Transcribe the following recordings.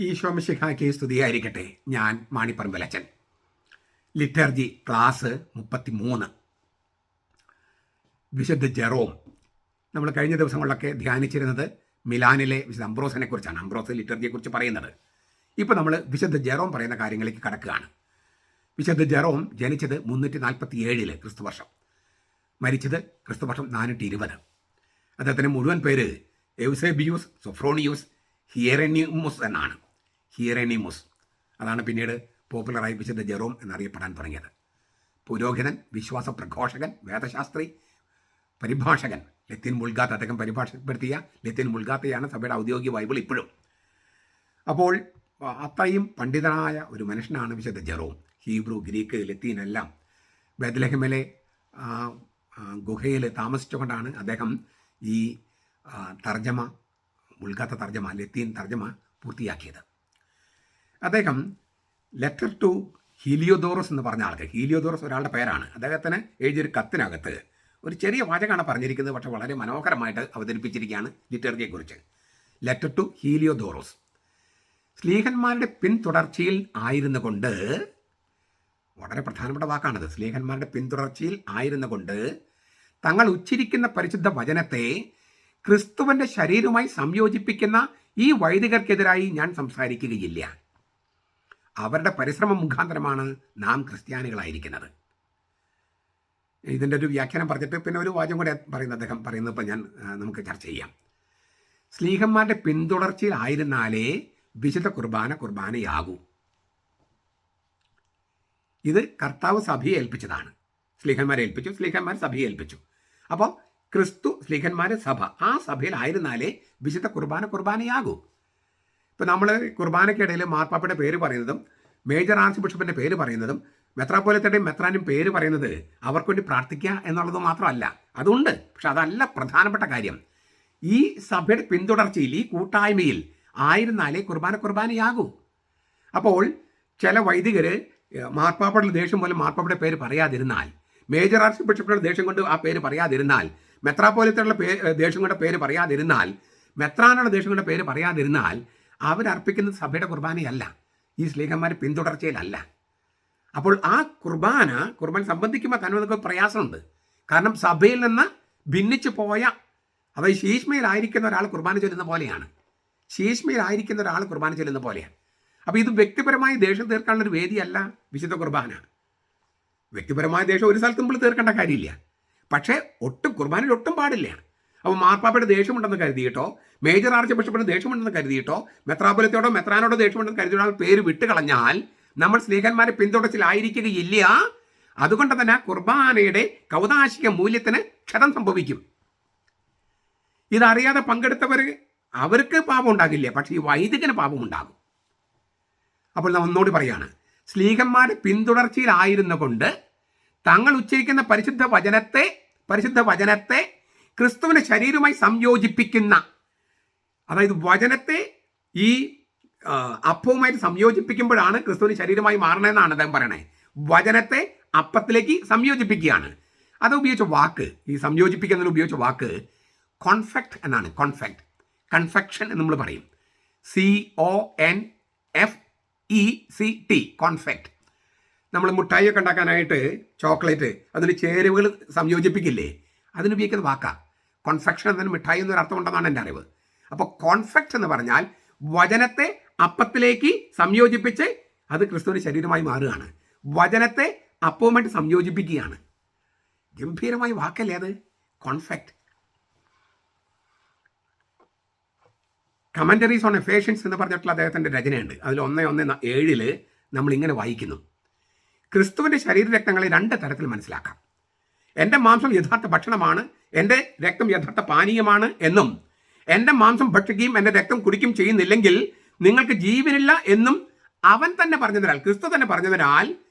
ഈശോ മിശിഹായ്ക്ക് സ്തുതിയായിരിക്കട്ടെ. ഞാൻ മാണിപ്പറമ്പലച്ചൻ. Liturgy class 33. വിശുദ്ധ ജെറോം. നമ്മൾ കഴിഞ്ഞ ദിവസങ്ങളിലൊക്കെ ധ്യാനിച്ചിരുന്നത് മിലാനിലെ വിശുദ്ധ അംബ്രോസിനെ കുറിച്ചാണ്. അംബ്രോസ് ലിറ്റർജിയെക്കുറിച്ച് പറയുന്നത്. ഇപ്പോൾ നമ്മൾ വിശുദ്ധ ജെറോം പറയുന്ന കാര്യങ്ങളിലേക്ക് കടക്കുകയാണ്. വിശുദ്ധ ജെറോം ജനിച്ചത് 347 ക്രിസ്തുവർഷം, മരിച്ചത് ക്രിസ്തുവർഷം 420. അദ്ദേഹത്തിൻ്റെ മുഴുവൻ പേര് എവ്സേബിയൂസ് സൊഫ്രോണിയൂസ് ഹിയറേനിമുസ് എന്നാണ്. ഹിയറേനിമുസ്. അതാണ് പിന്നീട് പോപ്പുലറായി വിശുദ്ധ ജെറോം എന്നറിയപ്പെടാൻ തുടങ്ങിയത്. പുരോഹിതൻ, വിശ്വാസ പ്രഘോഷകൻ, വേദശാസ്ത്രി, പരിഭാഷകൻ. ലത്തീൻ മുൾഗാത്ത അദ്ദേഹം പരിഭാഷപ്പെടുത്തിയ ലത്തീൻ മുൾഗാത്തയാണ് സഭയുടെ ഔദ്യോഗിക ബൈബിൾ ഇപ്പോഴും. അപ്പോൾ അത്രയും പണ്ഡിതനായ ഒരു മനുഷ്യനാണ് വിശുദ്ധ ജെറോം. ഹീബ്രു, ഗ്രീക്ക്, ലത്തീൻ എല്ലാം ബെത്ലഹേമിലെ ഗുഹയിൽ താമസിച്ചുകൊണ്ടാണ് അദ്ദേഹം ഈ തർജ്ജമ, മുൾഗാത്ത തർജ്ജമ, ലത്തീൻ തർജ്ജമ പൂർത്തിയാക്കിയത്. അദ്ദേഹം ലെറ്റർ ടു ഹീലിയോദോറസ് എന്ന് പറഞ്ഞ ആൾക്ക്, ഹീലിയോദോറസ് ഒരാളുടെ പേരാണ്, അദ്ദേഹത്തിന് എഴുതിയൊരു കത്തിനകത്ത് ഒരു ചെറിയ വാചകമാണ് പറഞ്ഞിരിക്കുന്നത്. പക്ഷേ വളരെ മനോഹരമായിട്ട് അവതരിപ്പിച്ചിരിക്കുകയാണ് ലിറ്റർജിയെക്കുറിച്ച്. Letter to ഹീലിയോദോറസ്. സ്ലീഹന്മാരുടെ പിന്തുടർച്ചയിൽ ആയിരുന്നു കൊണ്ട്, വളരെ പ്രധാനപ്പെട്ട വാക്കാണത്, സ്ലീഹന്മാരുടെ പിന്തുടർച്ചയിൽ ആയിരുന്നു കൊണ്ട് തങ്ങൾ ഉച്ചരിക്കുന്ന പരിശുദ്ധ വചനത്തെ ക്രിസ്തുവിൻ്റെ ശരീരവുമായി സംയോജിപ്പിക്കുന്ന ഈ വൈദികർക്കെതിരായി ഞാൻ സംസാരിക്കുകയില്ല. അവരുടെ പരിശ്രമം മുഖാന്തരമാണ് നാം ക്രിസ്ത്യാനികളായിരിക്കുന്നത്. ഇതിൻ്റെ ഒരു വ്യാഖ്യാനം പറഞ്ഞിട്ട് പിന്നെ ഒരു വാചകം കൂടെ പറയുന്നത് അദ്ദേഹം പറയുന്നത് ഇപ്പോൾ നമുക്ക് ചർച്ച ചെയ്യാം. സ്ലീഹന്മാരുടെ പിന്തുടർച്ചയിലായിരുന്നാലേ വിശുദ്ധ കുർബാനയാകൂ. ഇത് കർത്താവ് സഭയെ ഏൽപ്പിച്ചതാണ്. സ്ലീഹന്മാരെ ഏൽപ്പിച്ചു, സ്ലീഹന്മാർ സഭയെ ഏൽപ്പിച്ചു. അപ്പോൾ ക്രിസ്തു, സ്ലീഹന്മാർ, സഭ, ആ സഭയിലായിരുന്നാലേ വിശുദ്ധ കുർബാനയാകൂ. ഇപ്പോൾ നമ്മൾ കുർബാനയ്ക്കിടയിൽ മാർപ്പാപ്പയുടെ പേര് പറയുന്നതും മേജർ ആർച്ച് ബിഷപ്പിൻ്റെ പേര് പറയുന്നതും മെത്രാപ്പോലിത്തയുടെയും മെത്രാനും പേര് പറയുന്നത് അവർക്ക് വേണ്ടി പ്രാർത്ഥിക്കുക എന്നുള്ളത് മാത്രമല്ല. അതുണ്ട്, പക്ഷെ അതല്ല പ്രധാനപ്പെട്ട കാര്യം. ഈ സഭയുടെ പിന്തുടർച്ചയിൽ, ഈ കൂട്ടായ്മയിൽ ആയിരുന്നാലേ കുർബാനയാകൂ. അപ്പോൾ ചില വൈദികർ മാർപ്പാപ്പയുടെ ദേഷ്യം പോലെ മാർപ്പാപ്പയുടെ പേര് പറയാതിരുന്നാൽ, മേജർ ആർച്ച് ബിഷപ്പിയുടെ ദേഷ്യം കൊണ്ട് ആ പേര് പറയാതിരുന്നാൽ, മെത്രാപ്പോലിത്തയുടെ ദേഷ്യം കൊണ്ട് പേര് പറയാതിരുന്നാൽ, മെത്രാനുള്ള ദേഷ്യം കൊണ്ട് പേര് പറയാതിരുന്നാൽ അവരർപ്പിക്കുന്നത് സഭയുടെ കുർബാനയല്ല, ഈ സ്ലീഹന്മാരെ പിന്തുടർച്ചയിലല്ല. അപ്പോൾ ആ കുർബാന സംബന്ധിക്കുമ്പോൾ തന്നെ നമുക്ക് പ്രയാസമുണ്ട്. കാരണം സഭയിൽ നിന്ന് ഭിന്നിച്ചു പോയ, അതായത് ശീഷ്മയിലായിരിക്കുന്ന ഒരാൾ കുർബാന ചൊല്ലുന്ന പോലെയാണ്. ശീഷ്മയിലായിരിക്കുന്ന ഒരാൾ കുർബാന ചൊല്ലുന്ന പോലെയാണ്. അപ്പോൾ ഇത് വ്യക്തിപരമായി ദേഷ്യം തീർക്കാനുള്ളൊരു വേദിയല്ല വിശുദ്ധ കുർബാന. വ്യക്തിപരമായ ദേഷ്യം ഒരു സ്ഥലത്തും നമ്മൾ തീർക്കേണ്ട കാര്യമില്ല. പക്ഷേ കുർബാനയിൽ ഒട്ടും പാടില്ല. അപ്പോൾ മാർപ്പാപ്പയുടെ ദേഷ്യമുണ്ടെന്ന് കരുതിയിട്ടോ, മേജർ ആർച്ച് ബിഷപ്പിന് ദേഷ്യമുണ്ടെന്ന് കരുതിയിട്ടോ, മെത്രാപ്പൊലിത്തയോടോ മെത്രാനോടോ ദേഷ്യമുണ്ടെന്ന് കരുതിയിട്ടോ പേര് വിട്ടുകളഞ്ഞാൽ നമ്മൾ സ്ലീഹന്മാരെ പിന്തുടർച്ചയിലായിരിക്കുകയില്ല. അതുകൊണ്ട് തന്നെ കുർബാനയുടെ കൗതാശിക മൂല്യത്തിന് ക്ഷതം സംഭവിക്കും. ഇതറിയാതെ പങ്കെടുത്തവർ, അവർക്ക് പാപം ഉണ്ടാകില്ല, പക്ഷേ ഈ വൈദികന് പാപം ഉണ്ടാകും. അപ്പോൾ നാം ഒന്നുകൂടി പറയാണ്, സ്ലീഹന്മാരെ പിന്തുടർച്ചയിലായിരുന്നു കൊണ്ട് തങ്ങൾ ഉച്ചരിക്കുന്ന പരിശുദ്ധ വചനത്തെ ക്രിസ്തുവിന്റെ ശരീരവുമായി സംയോജിപ്പിക്കുന്ന, അതായത് വചനത്തെ ഈ അപ്പവുമായിട്ട് സംയോജിപ്പിക്കുമ്പോഴാണ് ക്രിസ്തുവിന് ശരീരമായി മാറണമെന്നാണ് അദ്ദേഹം പറയണേ. വചനത്തെ അപ്പത്തിലേക്ക് സംയോജിപ്പിക്കുകയാണ്. അത് ഉപയോഗിച്ച വാക്ക്, ഈ സംയോജിപ്പിക്കുന്നതിന് ഉപയോഗിച്ച വാക്ക് കോൺഫെക്റ്റ് എന്നാണ്. കൺഫെക്ഷൻ എന്ന് നമ്മൾ പറയും. CONFECT, കോൺഫെക്റ്റ്. നമ്മൾ മുട്ടായിയൊക്കെ ഉണ്ടാക്കാനായിട്ട് ചോക്ലേറ്റ്, അതിന് ചേരുവകൾ സംയോജിപ്പിക്കില്ലേ, അതിനുപയോഗിക്കുന്ന വാക്കാണ് കോൺഫെക്ഷൻ. എന്നതിന് മിഠായി എന്നൊരു അർത്ഥമുണ്ടെന്നാണ് എൻ്റെ അറിവ്. അപ്പോൾ കോൺഫെക്റ്റ് എന്ന് പറഞ്ഞാൽ വചനത്തെ അപ്പത്തിലേക്ക് സംയോജിപ്പിച്ച് അത് ക്രിസ്തുവിന്റെ ശരീരമായി മാറുകയാണ്. വചനത്തെ അപ്പവുമായിട്ട് സംയോജിപ്പിക്കുകയാണ്. ഗംഭീരമായ വാക്കല്ലേ അത്, കോൺഫെക്റ്റ്. കമന്ററീസ് ഓൺ എഫേഷ്യൻസ് എന്ന് പറഞ്ഞിട്ടുള്ള അദ്ദേഹത്തിൻ്റെ രചനയുണ്ട്. അതിൽ 1:7 നമ്മൾ ഇങ്ങനെ വായിക്കുന്നു: ക്രിസ്തുവിന്റെ ശരീരരക്തങ്ങളെ 2 തരത്തിൽ മനസ്സിലാക്കാം. എൻ്റെ മാംസം യഥാർത്ഥ ഭക്ഷണമാണ്, എൻ്റെ രക്തം യഥാർത്ഥ പാനീയമാണ് എന്നും, എൻ്റെ മാംസം ഭക്ഷിക്കുകയും എൻ്റെ രക്തം കുടിക്കുകയും ചെയ്യുന്നില്ലെങ്കിൽ നിങ്ങൾക്ക് ജീവനില്ല എന്നും അവൻ തന്നെ പറഞ്ഞതിനാൽ, ക്രിസ്തു തന്നെ പറഞ്ഞതിനാൽ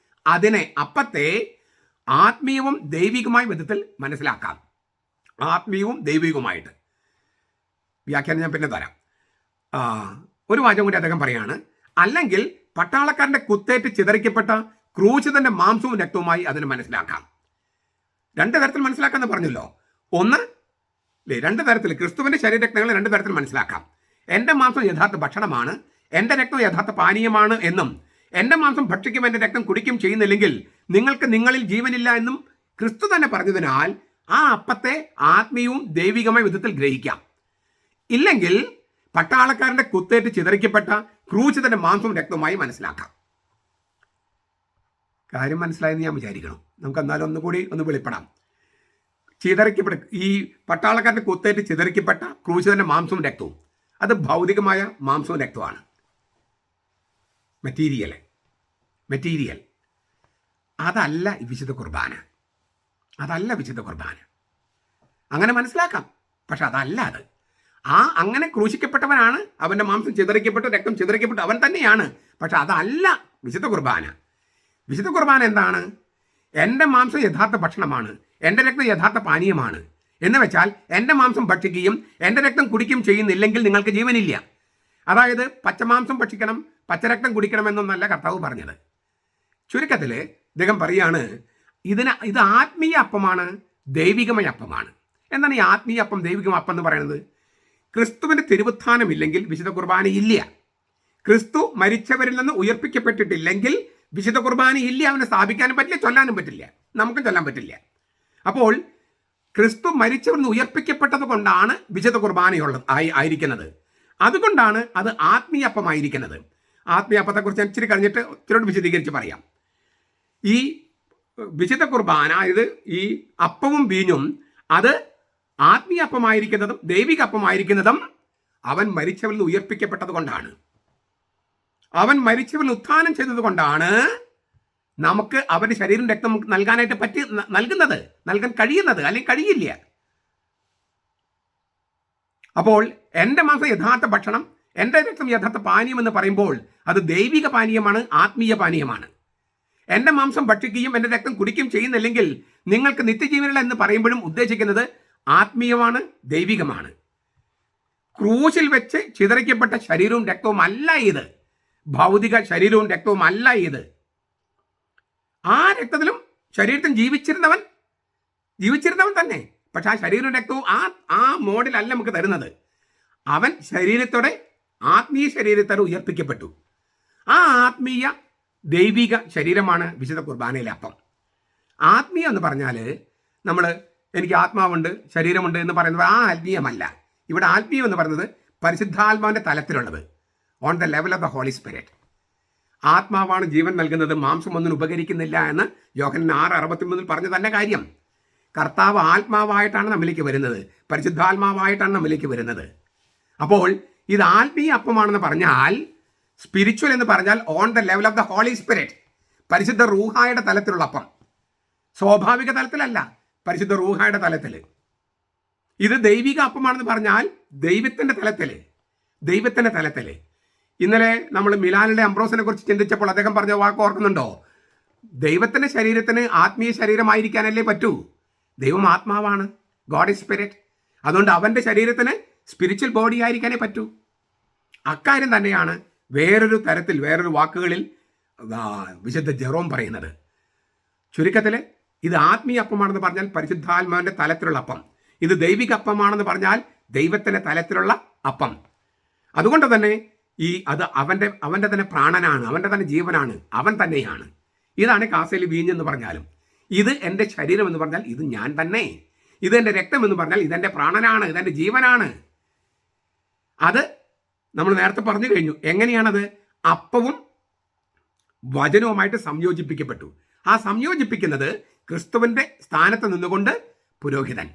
അതിനെ, അപ്പത്തെ, ആത്മീയവും ദൈവികമായ വിധത്തിൽ മനസ്സിലാക്കാം. ആത്മീയവും ദൈവികവുമായിട്ട്. വ്യാഖ്യാനം ഞാൻ പിന്നെ തരാം. ഒരു വാചകം കൂടി അദ്ദേഹം പറയാണ്: അല്ലെങ്കിൽ പട്ടാളക്കാരൻ്റെ കുത്തേറ്റ് ചിതറിക്കപ്പെട്ട ക്രൂശിതന്റെ മാംസവും രക്തവുമായി അതിനെ മനസ്സിലാക്കാം. 2 തരത്തിൽ മനസ്സിലാക്കാമെന്ന് പറഞ്ഞല്ലോ. ഒന്ന്, 2 തരത്തിൽ ക്രിസ്തുവിന്റെ ശരീരരക്തങ്ങളെ 2 തരത്തിൽ മനസ്സിലാക്കാം. എൻ്റെ മാംസം യഥാർത്ഥ ഭക്ഷണമാണ്, എൻ്റെ രക്തം യഥാർത്ഥ പാനീയമാണ് എന്നും എൻ്റെ മാംസം ഭക്ഷിക്കും എൻ്റെ രക്തം കുടിക്കും ചെയ്യുന്നില്ലെങ്കിൽ നിങ്ങൾക്ക് നിങ്ങളിൽ ജീവനില്ല എന്നും ക്രിസ്തു തന്നെ പറഞ്ഞതിനാൽ ആ അപ്പത്തെ ആത്മീയവും ദൈവികമായ വിധത്തിൽ ഗ്രഹിക്കാം. ഇല്ലെങ്കിൽ പട്ടാളക്കാരൻ്റെ കുത്തേറ്റ് ചിതറിക്കപ്പെട്ട ക്രൂശിതന്റെ മാംസവും രക്തവുമായി മനസ്സിലാക്കാം. കാര്യം മനസ്സിലായെന്ന് ഞാൻ വിചാരിക്കണം. നമുക്ക് എന്നാലും ഒന്നുകൂടി ഒന്ന് വെളിപ്പെടാം. ഈ പട്ടാളക്കാരൻ്റെ കുത്തേറ്റ് ചിതറിക്കപ്പെട്ട ക്രൂശിതന്റെ മാംസവും രക്തവും അത് ഭൗതികമായ മാംസവും രക്തമാണ്. മെറ്റീരിയൽ അതല്ല വിശുദ്ധ കുർബാന. അങ്ങനെ മനസ്സിലാക്കാം. പക്ഷെ അതല്ല അത്. അങ്ങനെ ക്രൂശിക്കപ്പെട്ടവനാണ്, അവൻ്റെ മാംസം ചിതറിക്കപ്പെട്ടു, രക്തം ചിതറിക്കപ്പെട്ടു, അവൻ തന്നെയാണ്. പക്ഷെ അതല്ല വിശുദ്ധ കുർബാന. വിശുദ്ധ കുർബാന എന്താണ്? എൻ്റെ മാംസം യഥാർത്ഥ ഭക്ഷണമാണ്, എൻ്റെ രക്തം യഥാർത്ഥ പാനീയമാണ് എന്ന് വെച്ചാൽ എൻ്റെ മാംസം ഭക്ഷിക്കുകയും എൻ്റെ രക്തം കുടിക്കുകയും ചെയ്യുന്നില്ലെങ്കിൽ നിങ്ങൾക്ക് ജീവനില്ല. അതായത് പച്ചമാംസം ഭക്ഷിക്കണം, പച്ചരക്തം കുടിക്കണമെന്നൊന്നല്ല കർത്താവ് പറഞ്ഞത്. ചുരുക്കത്തിൽ അദ്ദേഹം പറയാണ്, ഇത് ആത്മീയ അപ്പമാണ്, ദൈവികമായ അപ്പമാണ്. എന്താണ് ഈ ആത്മീയ അപ്പം, ദൈവികമായ അപ്പം എന്ന് പറയുന്നത്? ക്രിസ്തുവിൻ്റെ തിരുവുത്ഥാനമില്ലെങ്കിൽ വിശുദ്ധ കുർബാന ഇല്ല. ക്രിസ്തു മരിച്ചവരിൽ നിന്ന് ഉയർപ്പിക്കപ്പെട്ടിട്ടില്ലെങ്കിൽ വിശുദ്ധ കുർബാന ഇല്ല. അവനെ സ്ഥാപിക്കാനും പറ്റില്ല, ചൊല്ലാനും പറ്റില്ല, നമുക്കും ചൊല്ലാൻ പറ്റില്ല. അപ്പോൾ ക്രിസ്തു മരിച്ചവരിൽ നിന്ന് ഉയർപ്പിക്കപ്പെട്ടത് കൊണ്ടാണ് വിശുദ്ധ ആയിരിക്കുന്നത്. അതുകൊണ്ടാണ് അത് ആത്മീയപ്പമായിരിക്കുന്നത്. ആത്മീയപ്പത്തെക്കുറിച്ച് ഞാൻ ഇച്ചിരി കഴിഞ്ഞിട്ട് ഇച്ചിരോട് വിശദീകരിച്ച് പറയാം. ഈ വിശുദ്ധ കുർബാന, അതായത് ഈ അപ്പവും വീഞ്ഞും, അത് ആത്മീയപ്പമായിരിക്കുന്നതും ദൈവിക അപ്പമായിരിക്കുന്നതും അവൻ മരിച്ചവരിൽ നിന്ന് ഉയർപ്പിക്കപ്പെട്ടത് കൊണ്ടാണ്. അവൻ മരിച്ചവരിൽ ഉത്ഥാനം ചെയ്തത് കൊണ്ടാണ് നമുക്ക് അവൻ്റെ ശരീരം രക്തം നൽകാനായിട്ട് നൽകാൻ കഴിയുന്നത്, അല്ലെങ്കിൽ കഴിയില്ല. അപ്പോൾ എൻ്റെ മാംസം യഥാർത്ഥ ഭക്ഷണം, എൻ്റെ രക്തം യഥാർത്ഥ പാനീയം എന്ന് പറയുമ്പോൾ അത് ദൈവിക പാനീയമാണ്, ആത്മീയ പാനീയമാണ്. എൻ്റെ മാംസം ഭക്ഷിക്കുകയും എൻ്റെ രക്തം കുടിക്കുകയും ചെയ്യുന്നില്ലെങ്കിൽ നിങ്ങൾക്ക് നിത്യജീവനില്ല എന്ന് പറയുമ്പോഴും ഉദ്ദേശിക്കുന്നത് ആത്മീയമാണ്, ദൈവികമാണ്. ക്രൂശിൽ വെച്ച് ചിതറിക്കപ്പെട്ട ശരീരവും രക്തവും അല്ല ഇത്. ഭൗതിക ശരീരവും രക്തവും അല്ല ഇത്. ആ രക്തത്തിലും ശരീരത്തിൽ ജീവിച്ചിരുന്നവൻ തന്നെ. പക്ഷെ ആ ശരീരവും രക്തവും ആ മോഡലല്ല നമുക്ക് തരുന്നത്. അവൻ ആത്മീയ ശരീരത്തോടെ ഉയർപ്പിക്കപ്പെട്ടു. ആ ആത്മീയ ദൈവിക ശരീരമാണ് വിശുദ്ധ കുർബാനയിലെ അപ്പം. ആത്മീയം എന്ന് പറഞ്ഞാൽ എനിക്ക് ആത്മാവുണ്ട്, ശരീരമുണ്ട് എന്ന് പറയുന്നത് ആ ആത്മീയമല്ല. ഇവിടെ ആത്മീയം എന്ന് പറയുന്നത് പരിശുദ്ധാത്മാവിൻ്റെ തലത്തിലുള്ളത്, on the level of the holy spirit. ആത്മാവാണ് ജീവൻ നൽകുന്നത്, മാംസം ഒന്നും ഉപകരിക്കുന്നില്ല എന്ന് യോഹന്നാൻ 6:63 പറഞ്ഞ തന്നെ കാര്യം. കർത്താവ് ആത്മാവായിട്ടാണ് നമ്മിലേക്ക് വരുന്നത്, പരിശുദ്ധാത്മാവായിട്ടാണ് നമ്മിലേക്ക് വരുന്നത്. അപ്പോൾ ഇത് ആത്മീയ അപ്പമാണെന്ന് പറഞ്ഞാൽ, സ്പിരിച്വൽ എന്ന് പറഞ്ഞാൽ on the level of the holy spirit, പരിശുദ്ധ റൂഹായുടെ തലത്തിലുള്ള അപ്പം. സ്വാഭാവിക തലത്തിലല്ല, പരിശുദ്ധ റൂഹായുടെ തലത്തിൽ. ഇത് ദൈവിക അപ്പമാണെന്ന് പറഞ്ഞാൽ ദൈവത്തിൻ്റെ തലത്തിൽ. ഇന്നലെ നമ്മൾ മിലാനിലെ അംബ്രോസിനെ കുറിച്ച് ചിന്തിച്ചപ്പോൾ അദ്ദേഹം പറഞ്ഞ വാക്ക് ഓർക്കുന്നുണ്ടോ? ദൈവത്തിൻ്റെ ശരീരത്തിന് ആത്മീയ ശരീരമായിരിക്കാനല്ലേ പറ്റൂ. ദൈവം ആത്മാവാണ്, ഗോഡ് ഈസ് സ്പിരിറ്റ്. അതുകൊണ്ട് അവൻ്റെ ശരീരത്തിന് സ്പിരിച്വൽ ബോഡി ആയിരിക്കാനേ പറ്റൂ. അക്കാര്യം തന്നെയാണ് വേറൊരു വാക്കുകളിൽ വിശുദ്ധ ജെറോം പറയുന്നത്. ചുരുക്കത്തിൽ ഇത് ആത്മീയ അപ്പമാണെന്ന് പറഞ്ഞാൽ പരിശുദ്ധാത്മാവിൻ്റെ തലത്തിലുള്ള അപ്പം. ഇത് ദൈവിക അപ്പമാണെന്ന് പറഞ്ഞാൽ ദൈവത്തിൻ്റെ തലത്തിലുള്ള അപ്പം. അതുകൊണ്ട് തന്നെ അത് അവൻ്റെ തന്നെ പ്രാണനാണ്, അവൻ്റെ തന്നെ ജീവനാണ്, അവൻ തന്നെയാണ്. ഇതാണ് കാസയിൽ വീഞ്ഞെന്ന് പറഞ്ഞാലും. ഇത് എൻ്റെ ശരീരം എന്ന് പറഞ്ഞാൽ ഇത് ഞാൻ തന്നെ. ഇത് എൻ്റെ രക്തം എന്ന് പറഞ്ഞാൽ ഇതെൻ്റെ പ്രാണനാണ്, ഇതെൻ്റെ ജീവനാണ്. അത് നമ്മൾ നേരത്തെ പറഞ്ഞു കഴിഞ്ഞു. എങ്ങനെയാണത്? അപ്പവും വചനവുമായിട്ട് സംയോജിപ്പിക്കപ്പെട്ടു. ആ സംയോജിപ്പിക്കുന്നത് ക്രിസ്തുവിൻ്റെ സ്ഥാനത്ത് നിന്നുകൊണ്ട് പുരോഹിതൻ,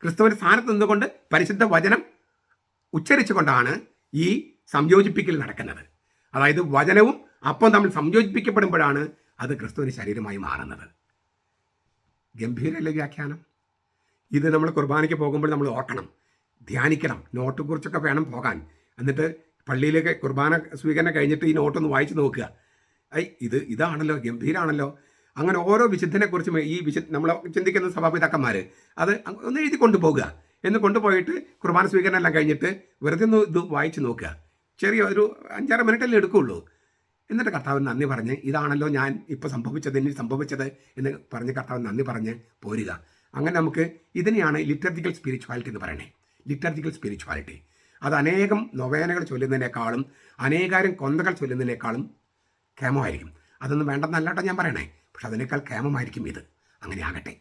ക്രിസ്തുവിൻ്റെ സ്ഥാനത്ത് നിന്നുകൊണ്ട് പരിശുദ്ധ വചനം ഉച്ചരിച്ചുകൊണ്ടാണ് ഈ സംയോജിപ്പിക്കൽ നടക്കുന്നത്. അതായത് വചനവും അപ്പം തമ്മിൽ സംയോജിപ്പിക്കപ്പെടുമ്പോഴാണ് അത് ക്രിസ്തുവിൻ്റെ ശരീരമായി മാറുന്നത്. ഗംഭീരമല്ലേ വ്യാഖ്യാനം? ഇത് നമ്മൾ കുർബാനയ്ക്ക് പോകുമ്പോൾ നമ്മൾ ഓർക്കണം, ധ്യാനിക്കണം, നോട്ട് കുറിച്ചൊക്കെ വേണം പോകാൻ. എന്നിട്ട് പള്ളിയിലേക്ക് കുർബാന സ്വീകരണം കഴിഞ്ഞിട്ട് ഈ നോട്ടൊന്ന് വായിച്ച് നോക്കുക. ഇതാണല്ലോ, ഗംഭീരാണല്ലോ. അങ്ങനെ ഓരോ വിശുദ്ധനെക്കുറിച്ചും നമ്മൾ ചിന്തിക്കുന്ന സഭാപിതാക്കന്മാർ അത് ഒന്ന് എഴുതി കൊണ്ടുപോകുക. എന്ന് കൊണ്ടുപോയിട്ട് കുർബാന സ്വീകരണം എല്ലാം കഴിഞ്ഞിട്ട് വെറുതെ ഒന്ന് ഇത് വായിച്ച് നോക്കുക. ഒരു 5-6 മിനിറ്റല്ലേ എടുക്കുകയുള്ളൂ. എന്നിട്ട് കർത്താവിന് നന്ദി പറഞ്ഞ്, ഇതാണല്ലോ ഞാൻ ഇപ്പോൾ ഇനി സംഭവിച്ചത് എന്ന് പറഞ്ഞ് കർത്താവിന് നന്ദി പറഞ്ഞ് പോരുക. അങ്ങനെ നമുക്ക് ഇതിനെയാണ് ലിറ്റർജിക്കൽ സ്പിരിച്വാലിറ്റി എന്ന് പറയണേ. Liturgical spirituality. അത് അനേകം നൊവേനകൾ ചൊല്ലുന്നതിനേക്കാളും അനേകായിരം കൊന്തകൾ ചൊല്ലുന്നതിനേക്കാളും ക്ഷേമമായിരിക്കും. അതൊന്നും വേണ്ടെന്നല്ലാട്ടോ ഞാൻ പറയണേ, പക്ഷെ അതിനേക്കാൾ ക്ഷേമമായിരിക്കും ഇത്. അങ്ങനെ ആകട്ടെ.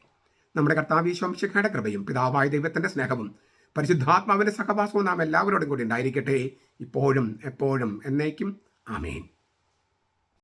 നമ്മുടെ കർത്താവ് ഈശോ മിശിഹായുടെ കൃപയും പിതാവായ ദൈവത്തിൻ്റെ സ്നേഹവും പരിശുദ്ധാത്മാവിൻ്റെ സഹവാസവും നാം എല്ലാവരോടും കൂടി ഉണ്ടായിരിക്കട്ടെ, ഇപ്പോഴും എപ്പോഴും എന്നേക്കും. ആമേൻ.